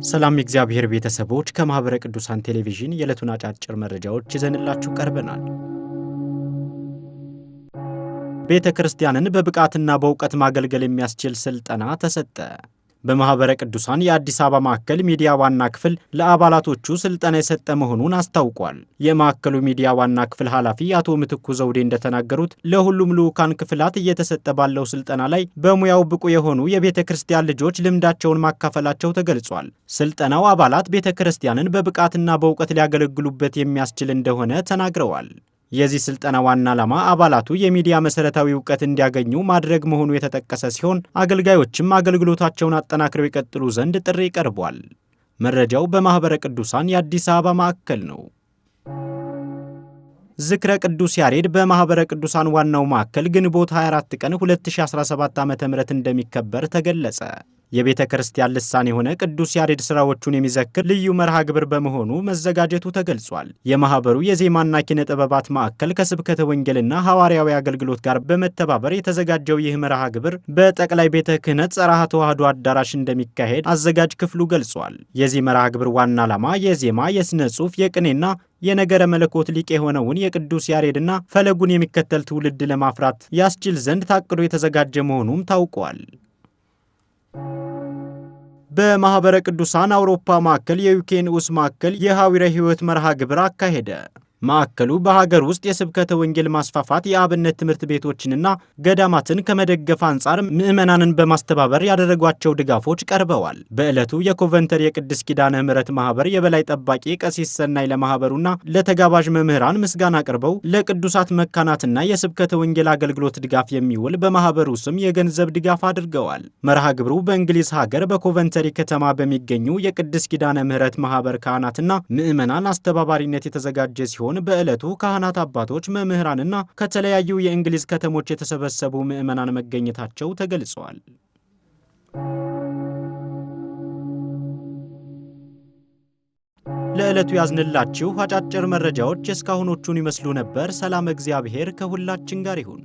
ሰላም የእግዚአብሔር ቤተሰቦች ከማህበረ ቅዱሳን ቴሌቪዥን የዕለቱን አጫጭር መረጃዎች ይዘንላችሁ ቀርበናል። ቤተ ክርስቲያንን በብቃትና በእውቀት ማገልገል የሚያስችል ስልጠና ተሰጠ። በማህበረ ቅዱሳን የአዲስ አበባ ማዕከል ሚዲያ ዋና ክፍል ለአባላቶቹ ስልጠና የሰጠ መሆኑን አስታውቋል። የማዕከሉ ሚዲያ ዋና ክፍል ኃላፊ አቶ ምትኩ ዘውዴ እንደተናገሩት ለሁሉም ልዑካን ክፍላት እየተሰጠ ባለው ስልጠና ላይ በሙያው ብቁ የሆኑ የቤተ ክርስቲያን ልጆች ልምዳቸውን ማካፈላቸው ተገልጿል። ስልጠናው አባላት ቤተ ክርስቲያንን በብቃትና በእውቀት ሊያገለግሉበት የሚያስችል እንደሆነ ተናግረዋል። የዚህ ስልጠና ዋና ዓላማ አባላቱ የሚዲያ መሰረታዊ ዕውቀት እንዲያገኙ ማድረግ መሆኑ የተጠቀሰ ሲሆን አገልጋዮችም አገልግሎታቸውን አጠናክረው ይቀጥሉ ዘንድ ጥሪ ቀርቧል። መረጃው በማህበረ ቅዱሳን የአዲስ አበባ ማዕከል ነው። ዝክረ ቅዱስ ያሬድ በማህበረ ቅዱሳን ዋናው ማዕከል ግንቦት 24 ቀን 2017 ዓ.ም እንደሚከበር ተገለጸ። የቤተ ክርስቲያን ልሳን የሆነ ቅዱስ ያሬድ ስራዎቹን የሚዘክር ልዩ መርሃ ግብር በመሆኑ መዘጋጀቱ ተገልጿል። የማህበሩ የዜማና ኪነ ጥበባት ማዕከል ከስብከተ ወንጌልና ሐዋርያዊ አገልግሎት ጋር በመተባበር የተዘጋጀው ይህ መርሃ ግብር በጠቅላይ ቤተ ክህነት ጸርሐ ተዋሕዶ አዳራሽ እንደሚካሄድ አዘጋጅ ክፍሉ ገልጿል። የዚህ መርሃ ግብር ዋና ዓላማ የዜማ፣ የሥነ ጽሑፍ፣ የቅኔና የነገረ መለኮት ሊቅ የሆነውን የቅዱስ ያሬድና ፈለጉን የሚከተል ትውልድ ለማፍራት ያስችል ዘንድ ታቅዶ የተዘጋጀ መሆኑም ታውቋል። በማህበረ ቅዱሳን አውሮፓ ማዕከል የዩኬ ንዑስ ማዕከል የሐዊረ ሕይወት መርሃ ግብር አካሄደ። ማዕከሉ በሀገር ውስጥ የስብከተ ወንጌል ማስፋፋት የአብነት ትምህርት ቤቶችንና ገዳማትን ከመደገፍ አንጻር ምዕመናንን በማስተባበር ያደረጓቸው ድጋፎች ቀርበዋል። በዕለቱ የኮቨንተር የቅድስት ኪዳነ ምሕረት ማህበር የበላይ ጠባቂ ቀሲስ ሰናይ ለማህበሩና ለተጋባዥ መምህራን ምስጋና አቅርበው ለቅዱሳት መካናትና የስብከተ ወንጌል አገልግሎት ድጋፍ የሚውል በማህበሩ ስም የገንዘብ ድጋፍ አድርገዋል። መርሃ ግብሩ በእንግሊዝ ሀገር በኮቨንተሪ ከተማ በሚገኙ የቅድስት ኪዳነ ምሕረት ማህበር ካህናትና ምዕመናን አስተባባሪነት የተዘጋጀ ሲሆን በዕለቱ ካህናት አባቶች፣ መምህራንና ከተለያዩ የእንግሊዝ ከተሞች የተሰበሰቡ ምዕመናን መገኘታቸው ተገልጿል። ለዕለቱ ያዝንላችሁ አጫጭር መረጃዎች እስካሁኖቹን ይመስሉ ነበር። ሰላም እግዚአብሔር ከሁላችን ጋር ይሁን።